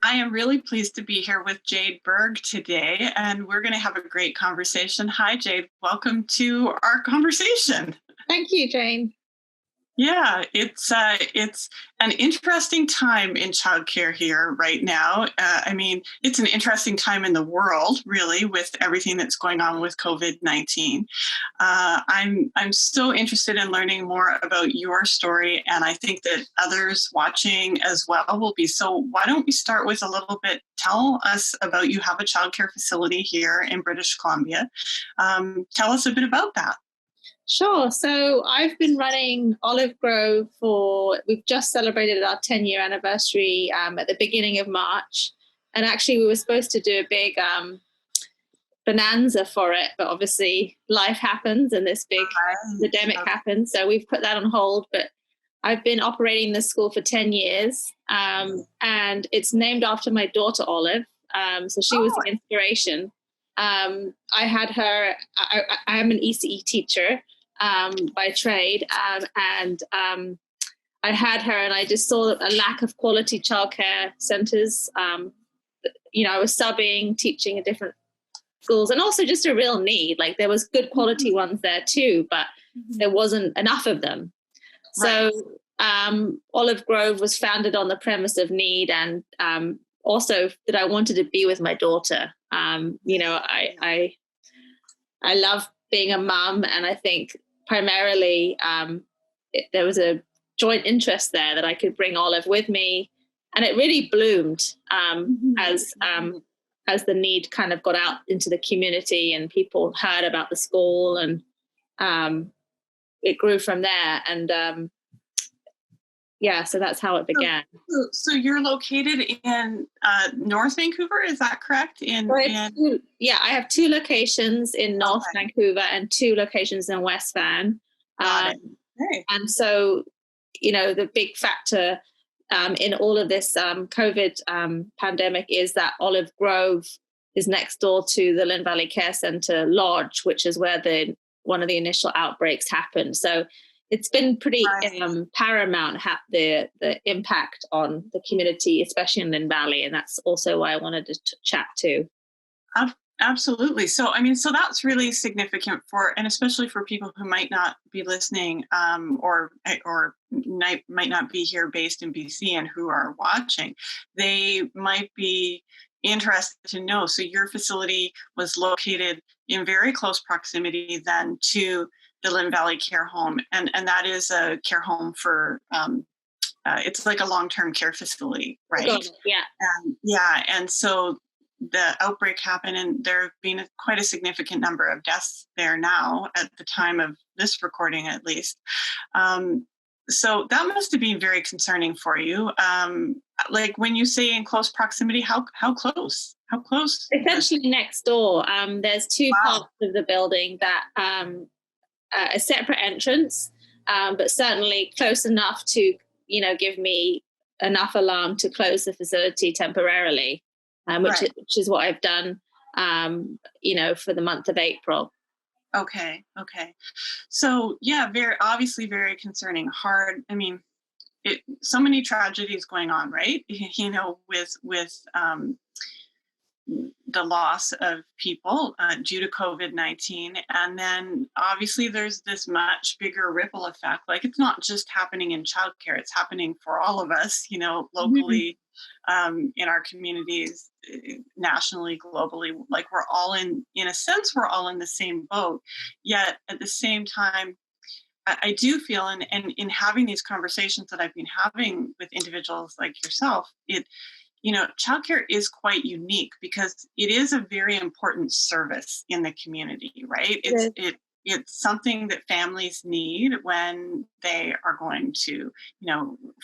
I am really pleased to be here with Jade Baerg today, and we're going to have a great conversation. Hi, Jade. Welcome to our conversation. Thank you, Jane. Yeah, it's an interesting time in childcare here right now. It's an interesting time in the world, really, with everything that's going on with COVID-19. I'm so interested in learning more about your story, and I think that others watching as well will be. So why don't we start with a little bit? Tell us about, you have a childcare facility here in British Columbia. Tell us a bit about that. Sure. So I've been running Olive Grove we've just celebrated our 10-year anniversary at the beginning of March. And actually we were supposed to do a big bonanza for it, but obviously life happens and this big pandemic happens. So we've put that on hold, but I've been operating this school for 10 years and it's named after my daughter, Olive. So she was the inspiration. I had her, I am an ECE teacher by trade, and I had her and I just saw a lack of quality childcare centres. I was subbing, teaching at different schools, and also just a real need. Like there was good quality ones there too, but there wasn't enough of them. Right. So Olive Grove was founded on the premise of need, and also that I wanted to be with my daughter. I love being a mum, and I think primarily there was a joint interest there that I could bring Olive with me, and it really bloomed as the need kind of got out into the community and people heard about the school, and it grew from there. And so that's how it began. So you're located in North Vancouver, is that correct? I have two locations in North Vancouver and two locations in West Van. And so, the big factor in all of this COVID pandemic is that Olive Grove is next door to the Lynn Valley Care Centre Lodge, which is where one of the initial outbreaks happened. So it's been pretty paramount, the impact on the community, especially in Lynn Valley, and that's also why I wanted to chat too. Absolutely. So that's really significant and especially for people who might not be listening or might not be here based in BC and who are watching. They might be interested to know. So your facility was located in very close proximity then to the Lynn Valley Care Home, and that is a care home for it's like a long-term care facility, right? Yeah. And so the outbreak happened, and there have been quite a significant number of deaths there now at the time of this recording, at least. So that must have been very concerning for you. Like when you say in close proximity, how close? How close? Essentially next door. There's two parts of the building that a separate entrance, but certainly close enough to, give me enough alarm to close the facility temporarily, which is what I've done, for the month of April. Okay. So obviously very concerning, hard. So many tragedies going on, right? With the loss of people due to COVID-19. And then obviously there's this much bigger ripple effect. Like it's not just happening in childcare, it's happening for all of us, locally, in our communities, nationally, globally. Like we're all in a sense, we're all in the same boat. Yet at the same time, I do feel, and in having these conversations that I've been having with individuals like yourself, childcare is quite unique because it is a very important service in the community, right? It's something that families need when they are going to,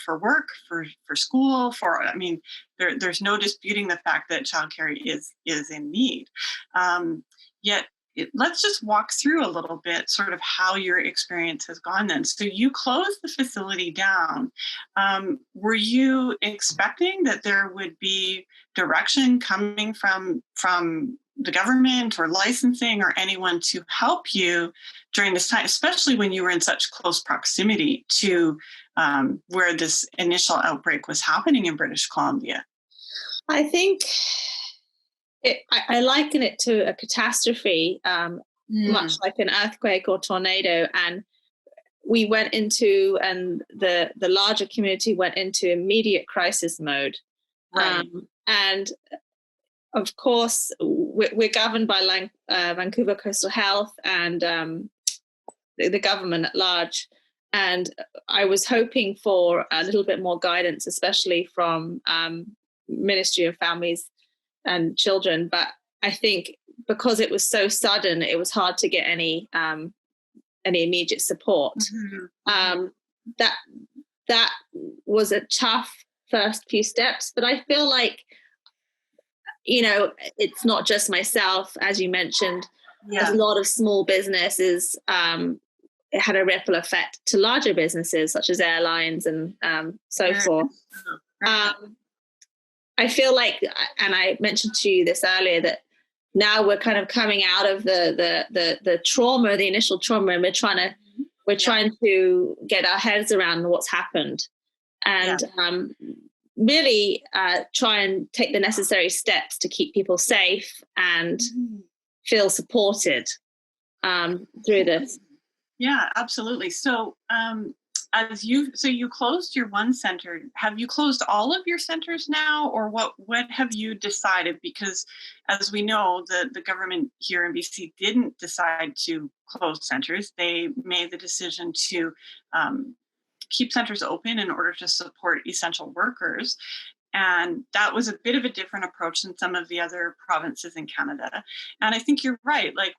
for work, for school, there's no disputing the fact that childcare is in need. Yet let's just walk through a little bit sort of how your experience has gone then. So you closed the facility down. Were you expecting that there would be direction coming from the government or licensing or anyone to help you during this time, especially when you were in such close proximity to where this initial outbreak was happening in British Columbia? I think I liken it to a catastrophe, much like an earthquake or tornado. And we went into, and the larger community went into immediate crisis mode. Right. And of course, we're governed by Vancouver Coastal Health and the government at large. And I was hoping for a little bit more guidance, especially from Ministry of Families and Children. But I think because it was so sudden, it was hard to get any immediate support. That was a tough first few steps, but I feel like, it's not just myself, as you mentioned. There's a lot of small businesses. It had a ripple effect to larger businesses such as airlines and so forth. I feel like, and I mentioned to you this earlier, that now we're kind of coming out of the trauma, the initial trauma, and we're trying to get our heads around what's happened, and really try and take the necessary steps to keep people safe and feel supported through this. Yeah, absolutely. So you closed your one center. Have you closed all of your centers now, or what have you decided? Because as we know, the government here in BC didn't decide to close centers. They made the decision to keep centers open in order to support essential workers. And that was a bit of a different approach than some of the other provinces in Canada. And I think you're right. Like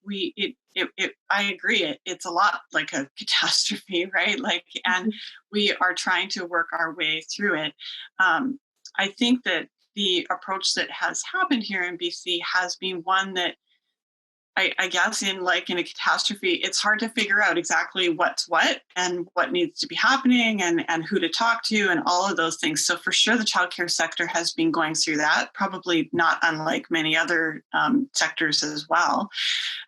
I agree. It's a lot like a catastrophe, right? And we are trying to work our way through it. I think that the approach that has happened here in BC has been one that I guess in a catastrophe, it's hard to figure out exactly what's what and what needs to be happening and who to talk to and all of those things. So for sure, the childcare sector has been going through that, probably not unlike many other sectors as well.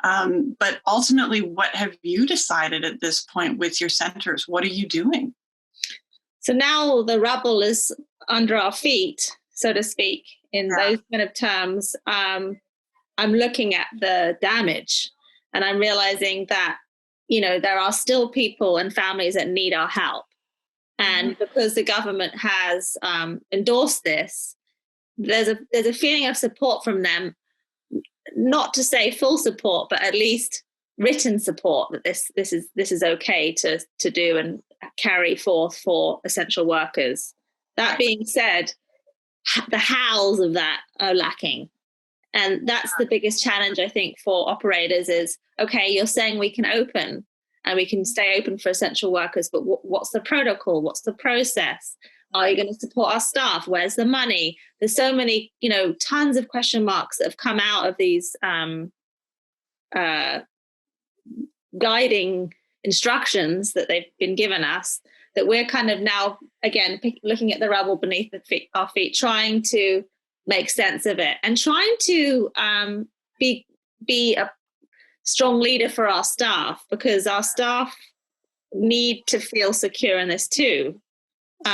But ultimately, what have you decided at this point with your centers? What are you doing? So now the rubble is under our feet, so to speak, in those kind of terms. I'm looking at the damage, and I'm realizing that, there are still people and families that need our help. And because the government has endorsed this, there's a feeling of support from them, not to say full support, but at least written support that this is okay to do and carry forth for essential workers. That being said, the hows of that are lacking. And that's the biggest challenge, I think, for operators is, okay, you're saying we can open and we can stay open for essential workers, but what's the protocol? What's the process? Are you going to support our staff? Where's the money? There's so many, tons of question marks that have come out of these guiding instructions that they've been given us, that we're kind of now, again, looking at the rubble beneath our feet, trying to make sense of it and trying to be a strong leader for our staff, because our staff need to feel secure in this too. So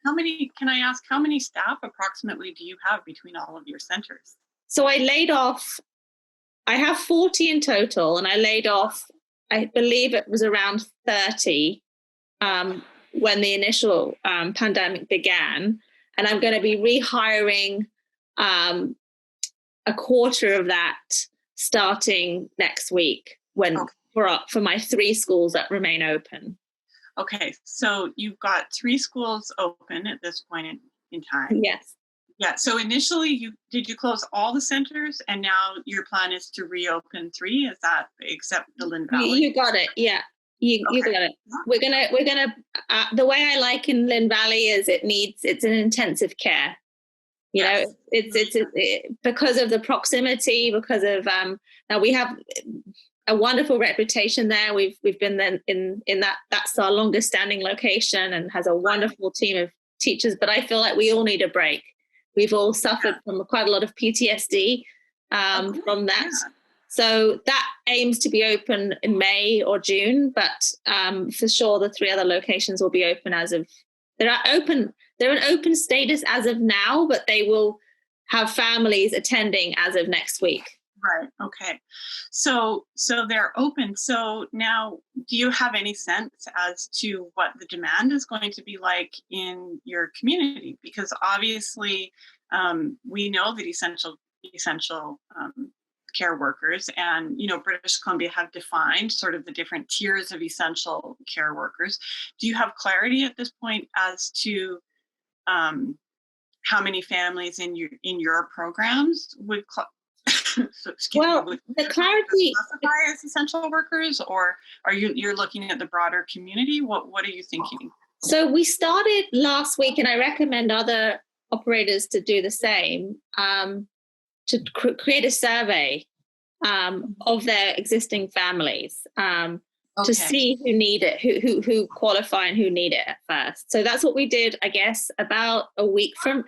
how many, can I ask, how many staff approximately do you have between all of your centers? So I have 40 in total, and I laid off, I believe it was around 30 when the initial pandemic began. And I'm going to be rehiring a quarter of that starting next week for my 3 schools that remain open. Okay, so you've got 3 schools open at this point in time. Yes. Yeah, so initially did you close all the centers, and now your plan is to reopen 3? Is that except the Lynn Valley? You got it. Yeah. You got it. We're gonna the way I like in Lynn Valley is it's an intensive care. It's because of the proximity, because of now we have a wonderful reputation there. We've been then in that's our longest standing location and has a wonderful team of teachers. But I feel like we all need a break. We've all suffered from quite a lot of PTSD from that. Yeah. So that aims to be open in May or June, but for sure the 3 other locations will be open they're in open status as of now, but they will have families attending as of next week. Right. Okay. So they're open. So now, do you have any sense as to what the demand is going to be like in your community? Because obviously, we know that essential care workers and British Columbia have defined sort of the different tiers of essential care workers. Do you have clarity at this point as to how many families in your programs would the clarity classify as essential workers, or are you're looking at the broader community? What are you thinking? So we started last week, and I recommend other operators to do the same, to create a survey of their existing families, to see who need it, who qualify and who need it at first. So that's what we did, I guess, about a week from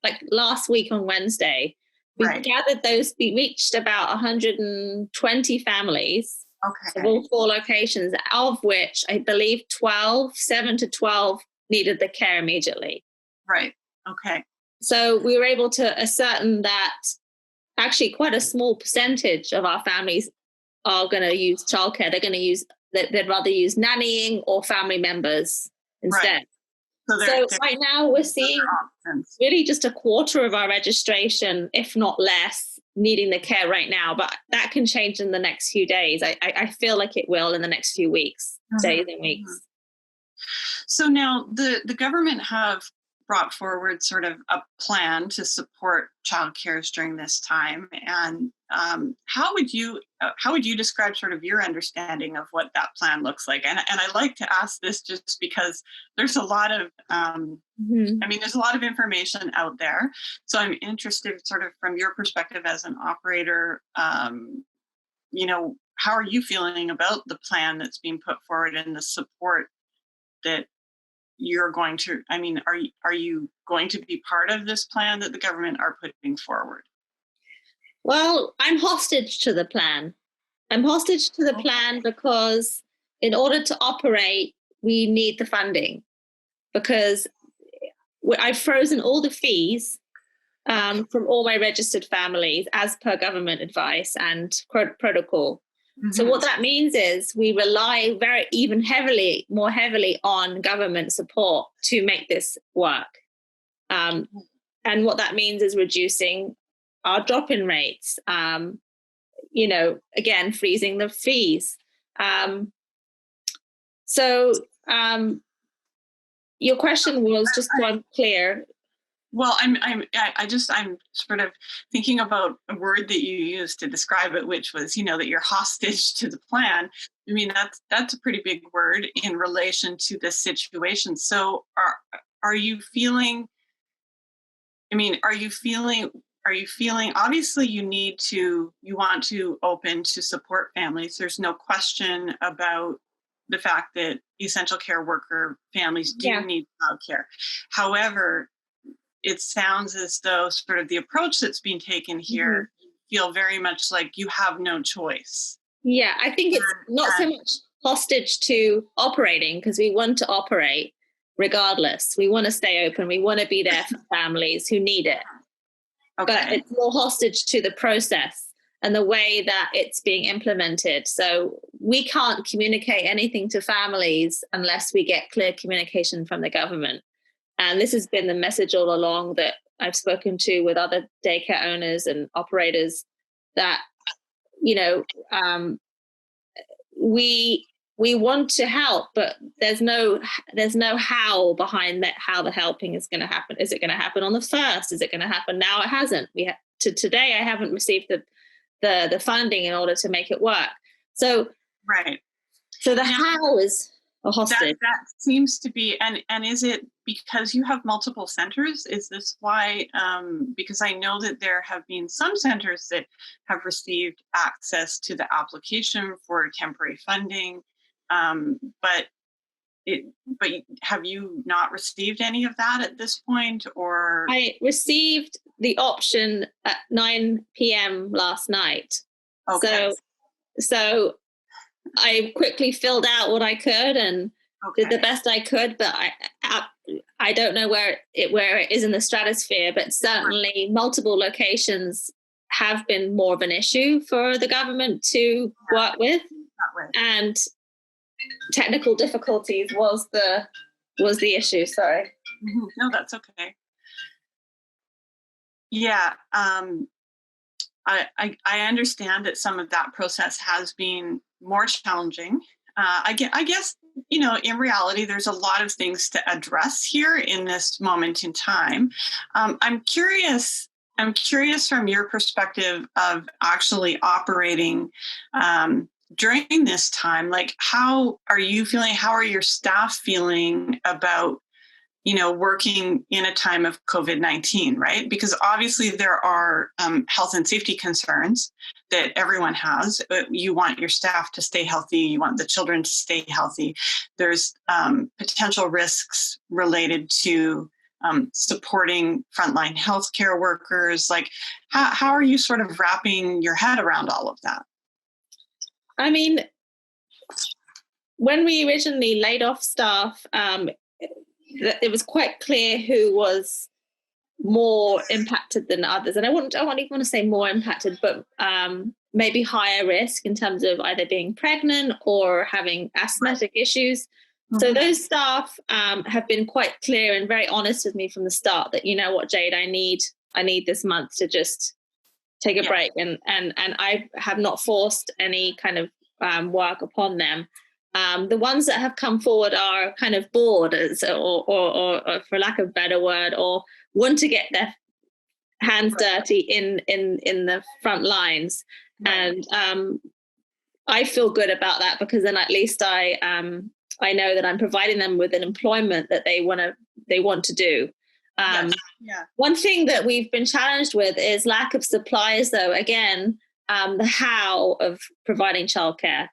like last week on Wednesday. We gathered those, we reached about 120 families of all 4 locations, of which I believe 7 to 12 needed the care immediately. Right. Okay. So we were able to ascertain that actually quite a small percentage of our families are going to use childcare. They'd rather use nannying or family members instead. Right. So right now we're seeing really just a quarter of our registration, if not less, needing the care right now. But that can change in the next few days. I feel like it will in the next few weeks, days and weeks. So now the government have brought forward sort of a plan to support childcare during this time. And how would you describe sort of your understanding of what that plan looks like? And I like to ask this just because there's a lot of, there's a lot of information out there. So I'm interested sort of from your perspective as an operator, how are you feeling about the plan that's being put forward and the support that you're going to, are you going to be part of this plan that the government are putting forward? Well, I'm hostage to the plan. I'm hostage to the plan because in order to operate, we need the funding, because I've frozen all the fees from all my registered families as per government advice and protocol. So what that means is we rely more heavily on government support to make this work. And what that means is reducing our drop-in rates, again, freezing the fees. Your question was, just so I'm clear. Well, I'm sort of thinking about a word that you used to describe it, which was, that you're hostage to the plan. I mean, that's a pretty big word in relation to this situation. So are you feeling, obviously you want to open to support families. There's no question about the fact that essential care worker families do need childcare. However, it sounds as though sort of the approach that's being taken here, you feel very much like you have no choice. Yeah, I think it's not so much hostage to operating, because we want to operate regardless. We want to stay open. We want to be there for families who need it. Okay. But it's more hostage to the process and the way that it's being implemented. So we can't communicate anything to families unless we get clear communication from the government. And this has been the message all along that I've spoken to with other daycare owners and operators, that, we want to help, but there's no how behind that, how the helping is going to happen. Is it going to happen on the 1st? Is it going to happen now? It hasn't. Today I haven't received the funding in order to make it work. So So the how is a hostage. That seems to be, and is it because you have multiple centers? Is this why? Because I know that there have been some centers that have received access to the application for temporary funding, but have you not received any of that at this point? Or I received the option at 9 p.m. last night. Okay. So I quickly filled out what I could and did the best I could, but I don't know where it is in the stratosphere, but certainly multiple locations have been more of an issue for the government to work with, and technical difficulties was the issue. Sorry. No, that's okay. Yeah, I understand that some of that process has been more challenging. I guess, in reality, there's a lot of things to address here in this moment in time. I'm curious from your perspective of actually operating during this time. Like, how are you feeling? How are your staff feeling about working in a time of COVID-19, right? Because obviously there are health and safety concerns that everyone has. You want your staff to stay healthy. You want the children to stay healthy. There's potential risks related to supporting frontline healthcare workers. Like, how are you sort of wrapping your head around all of that? I mean, when we originally laid off staff, it was quite clear who was more impacted than others. And I don't even want to say more impacted, but maybe higher risk in terms of either being pregnant or having asthmatic issues. Mm-hmm. So those staff have been quite clear and very honest with me from the start that, you know what, Jade, I need this month to just take a break. And I have not forced any kind of work upon them. The ones that have come forward are kind of bored, or for lack of a better word, or want to get their hands dirty in the front lines. Right. And I feel good about that, because then at least I know that I'm providing them with an employment that they want to do. One thing that we've been challenged with is lack of supplies, though. Again, the how of providing childcare.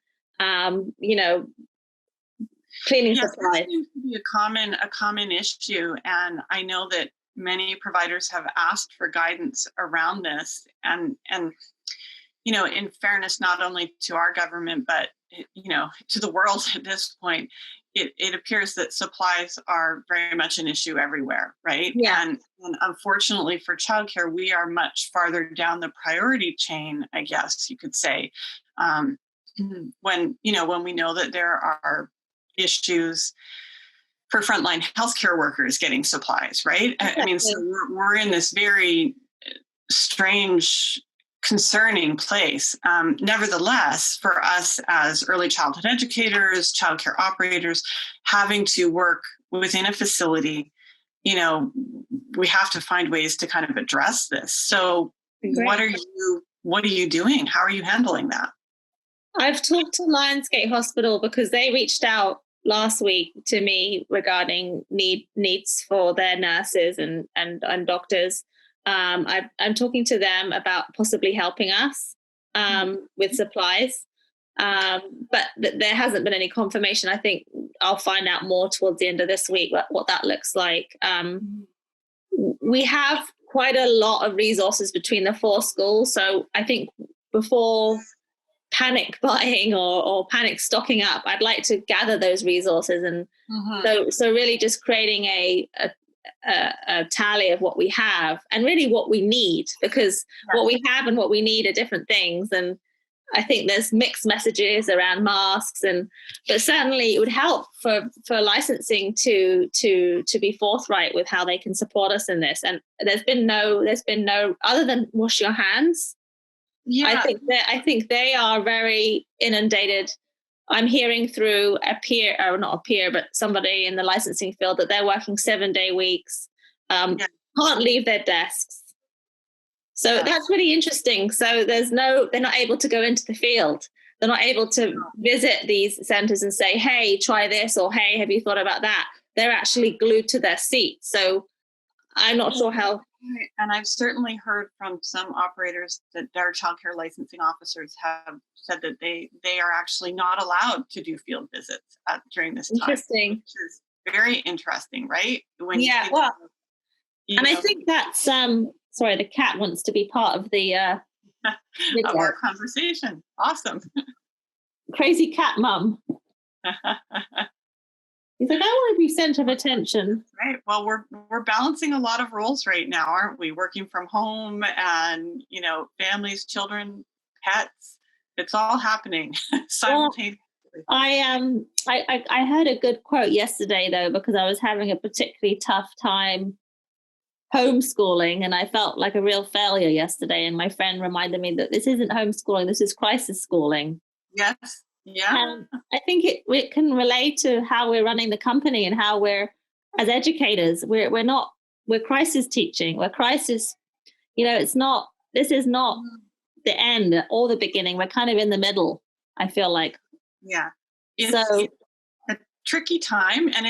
Cleaning supplies. That seems to be a common issue, and I know that many providers have asked for guidance around this. And in fairness, not only to our government, but to the world at this point, it appears that supplies are very much an issue everywhere, right? Yeah. And unfortunately for childcare, we are much farther down the priority chain, I guess you could say. When we know that there are issues for frontline healthcare workers getting supplies, right? Exactly. I mean, so we're in this very strange, concerning place. Nevertheless, for us as early childhood educators, childcare operators, having to work within a facility, we have to find ways to kind of address this. So what are you doing? How are you handling that? I've talked to Lionsgate Hospital because they reached out last week to me regarding needs for their nurses and doctors. I'm talking to them about possibly helping us with supplies, but there hasn't been any confirmation. I think I'll find out more towards the end of this week what that looks like. We have quite a lot of resources between the 4 schools, so I think before panic buying or panic stocking up, I'd like to gather those resources, and so really just creating a tally of what we have and really what we need, because what we have and what we need are different things. And I think there's mixed messages around masks, but certainly it would help for licensing to be forthright with how they can support us in this. And there's been no other than wash your hands. Yeah. I think they are very inundated. I'm hearing through not a peer, but somebody in the licensing field, that they're working 7-day weeks, can't leave their desks. So that's really interesting. So they're not able to go into the field. They're not able to visit these centers and say, hey, try this, or hey, have you thought about that? They're actually glued to their seats. So I'm not sure how. And I've certainly heard from some operators that their childcare licensing officers have said that they are actually not allowed to do field visits during this time. Interesting. Which is very interesting, right? I think that's sorry, the cat wants to be part of the of our conversation. Awesome. Crazy cat mum. He's like, I want to be center of attention. Right. Well, we're balancing a lot of roles right now, aren't we? Working from home and, families, children, pets. It's all happening simultaneously. I heard a good quote yesterday though, because I was having a particularly tough time homeschooling and I felt like a real failure yesterday. And my friend reminded me that this isn't homeschooling, this is crisis schooling. Yes. Yeah. And I think it can relate to how we're running the company and how we're, as educators, we're crisis teaching. We're crisis, this is not the end or the beginning. We're kind of in the middle, I feel like. Yeah. It's a tricky time, and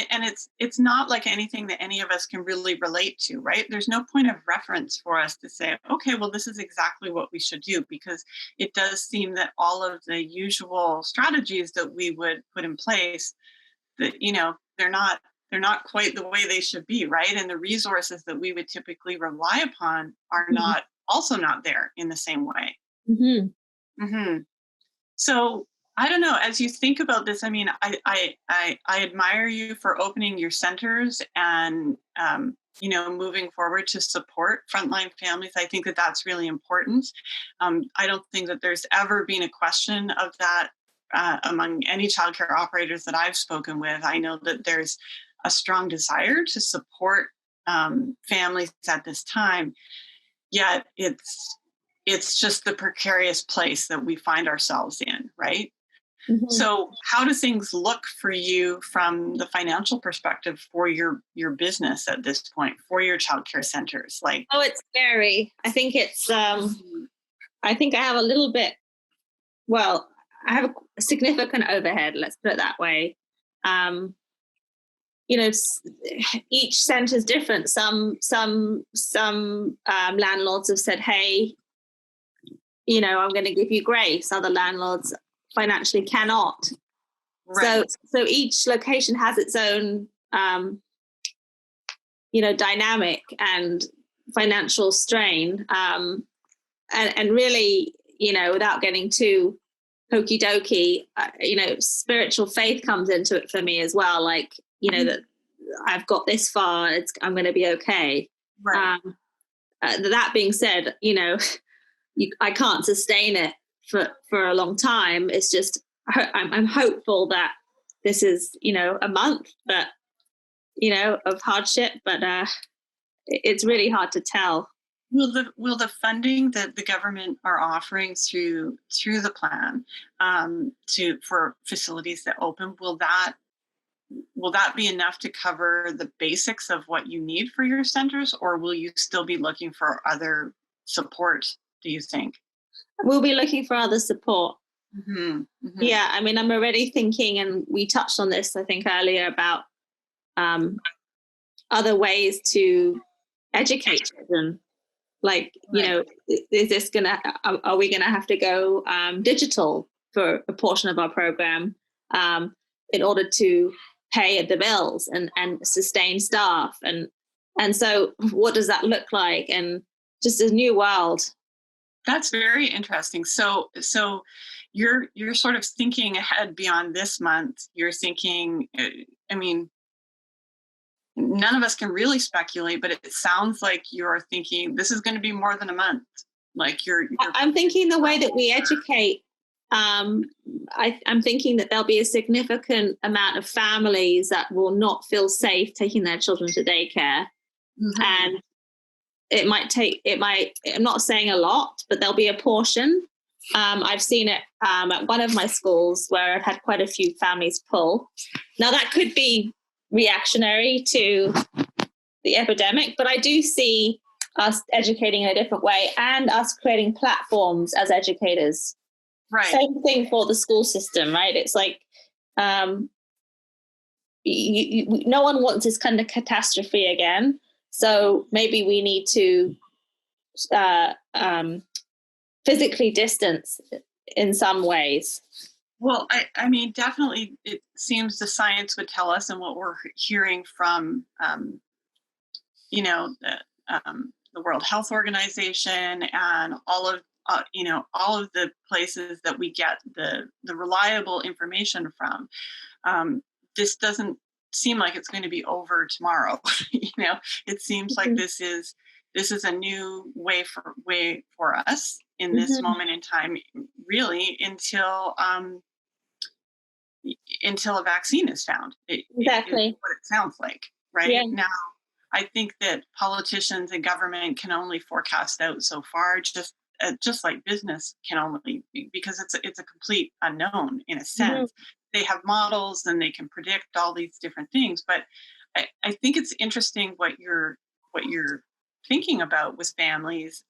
it's not like anything that any of us can really relate to, right? There's no point of reference for us to say, okay, well, this is exactly what we should do, because it does seem that all of the usual strategies that we would put in place, that they're not quite the way they should be, right? And the resources that we would typically rely upon are not there in the same way. Mm-hmm. Mm-hmm. So I don't know, as you think about this, I mean, I admire you for opening your centers and, moving forward to support frontline families. I think that that's really important. I don't think that there's ever been a question of that among any childcare operators that I've spoken with. I know that there's a strong desire to support families at this time, yet it's just the precarious place that we find ourselves in, right? Mm-hmm. So how do things look for you from the financial perspective for your business at this point, for your childcare centers? It's scary. I think I think I have a little bit, I have a significant overhead, let's put it that way. Each center is different. Some landlords have said, hey, I'm going to give you grace. Other landlords financially cannot. Right. So each location has its own, dynamic and financial strain. And really, without getting too hokey dokey, spiritual faith comes into it for me as well. Like, that I've got this far, I'm going to be okay. Right. That being said, I can't sustain it for a long time. It's just, I'm hopeful that this is, a month, but, of hardship, but it's really hard to tell. Will the funding that the government are offering through the plan for facilities that open, will that be enough to cover the basics of what you need for your centers, or will you still be looking for other support, do you think? We'll be looking for other support. Mm-hmm. Mm-hmm. Yeah, I mean, I'm already thinking, and we touched on this, I think, earlier, about other ways to educate children. Like, right. Is this are we gonna have to go digital for a portion of our program in order to pay the bills and sustain staff? And so what does that look like? And just a new world. That's very interesting. So you're sort of thinking ahead beyond this month. You're thinking, I mean, none of us can really speculate, but it sounds like you're thinking this is going to be more than a month. Like I'm thinking the way that we educate. I'm thinking that there'll be a significant amount of families that will not feel safe taking their children to daycare. Mm-hmm. And I'm not saying a lot, but there'll be a portion. I've seen it at one of my schools where I've had quite a few families pull. Now that could be reactionary to the epidemic, but I do see us educating in a different way and us creating platforms as educators. Right. Same thing for the school system, right? It's like no one wants this kind of catastrophe again. So maybe we need to physically distance in some ways. Well, I mean, definitely it seems the science would tell us, and what we're hearing from, the World Health Organization and all of the places that we get the reliable information from. This doesn't seem like it's going to be over tomorrow. It seems like this is a new way for us in this moment in time, really, until a vaccine is found. Exactly. Is what it sounds like, right? Yeah. Now, I think that politicians and government can only forecast out so far, just like business can only, because it's a complete unknown in a sense. They have models and they can predict all these different things, but I think it's interesting what you're thinking about with families,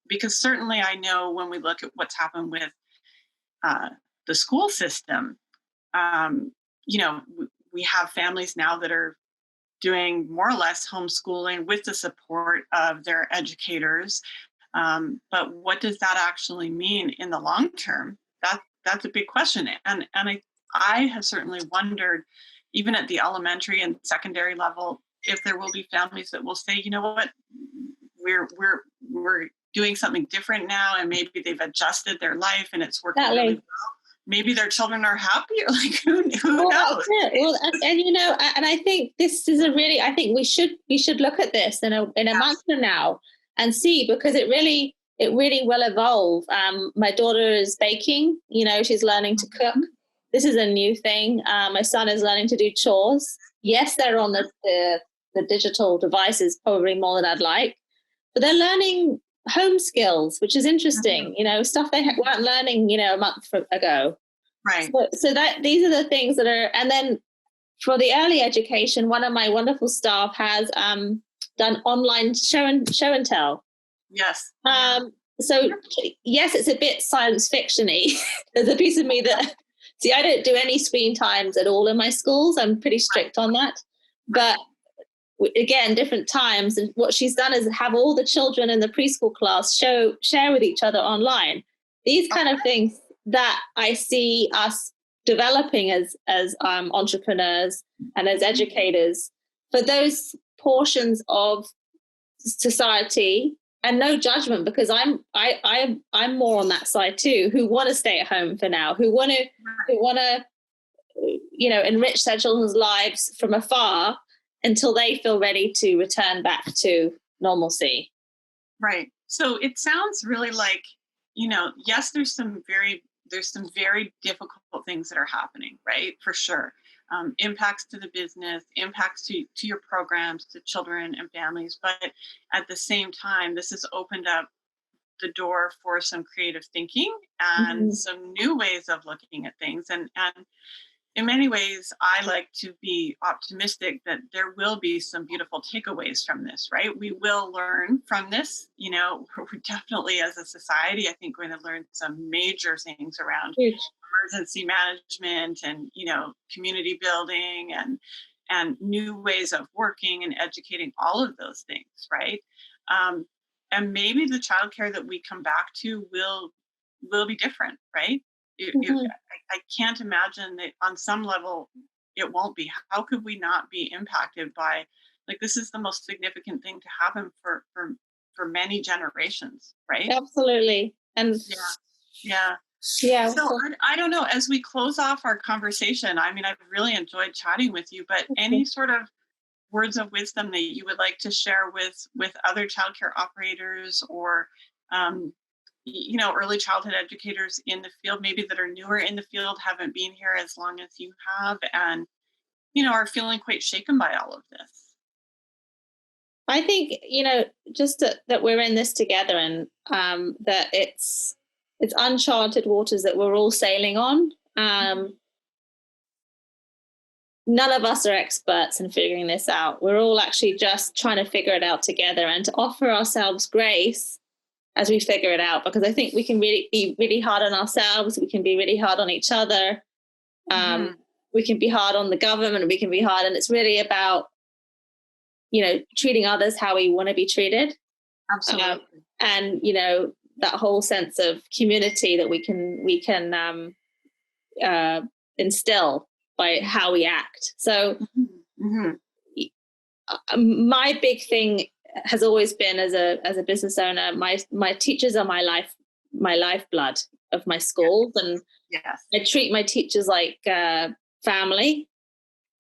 because certainly I know when we look at what's happened with the school system, we have families now that are doing more or less homeschooling with the support of their educators. But what does that actually mean in the long term? That's a big question. And I have certainly wondered, even at the elementary and secondary level, if there will be families that will say, you know what, we're doing something different now, and maybe they've adjusted their life and it's working really well. Maybe their children are happier. Like who knows? Well, and I think this is I think we should look at this in a month from now and see, because it really will evolve. My daughter is baking. She's learning to cook. This is a new thing. My son is learning to do chores. Yes, they're on the digital devices probably more than I'd like, but they're learning home skills, which is interesting. Stuff they weren't learning a month ago. Right. So that these are the things that are. And then for the early education, one of my wonderful staff has done online show and tell. Yes. So yes, it's a bit science fiction-y. There's a piece of me that I don't do any screen times at all in my schools. I'm pretty strict on that. But again, different times. And what she's done is have all the children in the preschool class share with each other online. These kind of things that I see us developing as entrepreneurs and as educators for those portions of society, and no judgment, because I'm more on that side too, who want to stay at home for now, who want to enrich their children's lives from afar until they feel ready to return back to normalcy. Right. So it sounds really like, yes, there's some very difficult things that are happening, right? For sure. Impacts to the business, impacts to your programs, to children and families. But at the same time, this has opened up the door for some creative thinking and some new ways of looking at things. And in many ways, I like to be optimistic that there will be some beautiful takeaways from this, right? We will learn from this. We're definitely, as a society, I think, going to learn some major things around emergency management and, community building and new ways of working and educating, all of those things, right? And maybe the childcare that we come back to will be different, right? I can't imagine that on some level it won't be. How could we not be impacted by, this is the most significant thing to happen for many generations, right? Absolutely. And yeah. So I don't know, as we close off our conversation, I mean, I've really enjoyed chatting with you, but any sort of words of wisdom that you would like to share with other childcare operators or early childhood educators in the field, maybe that are newer in the field, haven't been here as long as you have, and, are feeling quite shaken by all of this? I think, just that we're in this together, and that it's uncharted waters that we're all sailing on. None of us are experts in figuring this out. We're all actually just trying to figure it out together, and to offer ourselves grace as we figure it out, because I think we can really be really hard on ourselves. We can be really hard on each other. We can be hard on the government. We can be hard. And it's really about, treating others how we want to be treated. Absolutely. And, that whole sense of community that we can instill by how we act. So my big thing has always been, as a business owner, my teachers are my lifeblood of my schools, and I treat my teachers like family.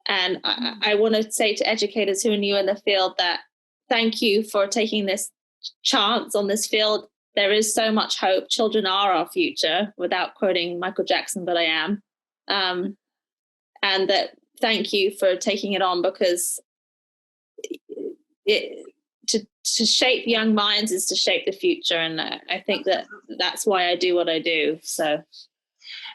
And I want to say to educators who are new in the field that thank you for taking this chance on this field. There is so much hope. Children are our future, without quoting Michael Jackson, but I am. And that thank you for taking it on, because to shape young minds is to shape the future. And I think that's why I do what I do. So,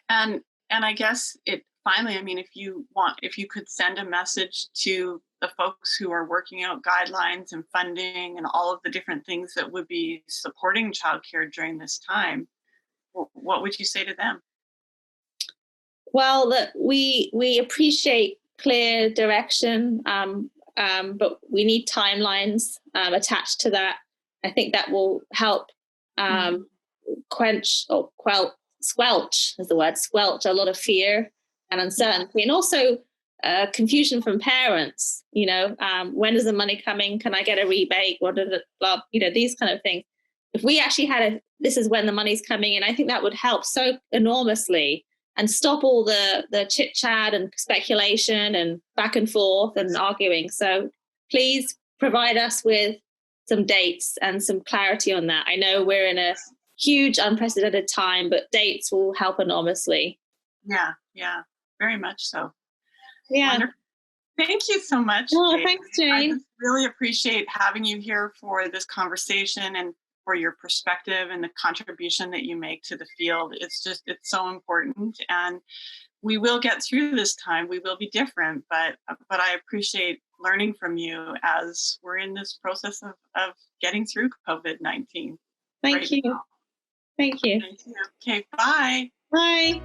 and I guess finally, I mean, if you could send a message to the folks who are working out guidelines and funding and all of the different things that would be supporting childcare during this time, what would you say to them? Well, that we appreciate clear direction, but we need timelines attached to that. I think that will help squelch is the word, squelch a lot of fear and uncertainty, and also confusion from parents. When is the money coming? Can I get a rebate? What are the blah? These kind of things. If we actually had this is when the money's coming in, I think that would help so enormously and stop all the chit chat and speculation and back and forth and arguing. So please provide us with some dates and some clarity on that. I know we're in a huge unprecedented time, but dates will help enormously. Yeah, very much so. Yeah. Wonderful. Thank you so much. Oh, Jade. thanks, Jane. I just really appreciate having you here for this conversation and for your perspective and the contribution that you make to the field. It's so important, and we will get through this time. We will be different, but I appreciate learning from you as we're in this process of getting through COVID-19. Thank you. Thank you. Okay, bye. Bye.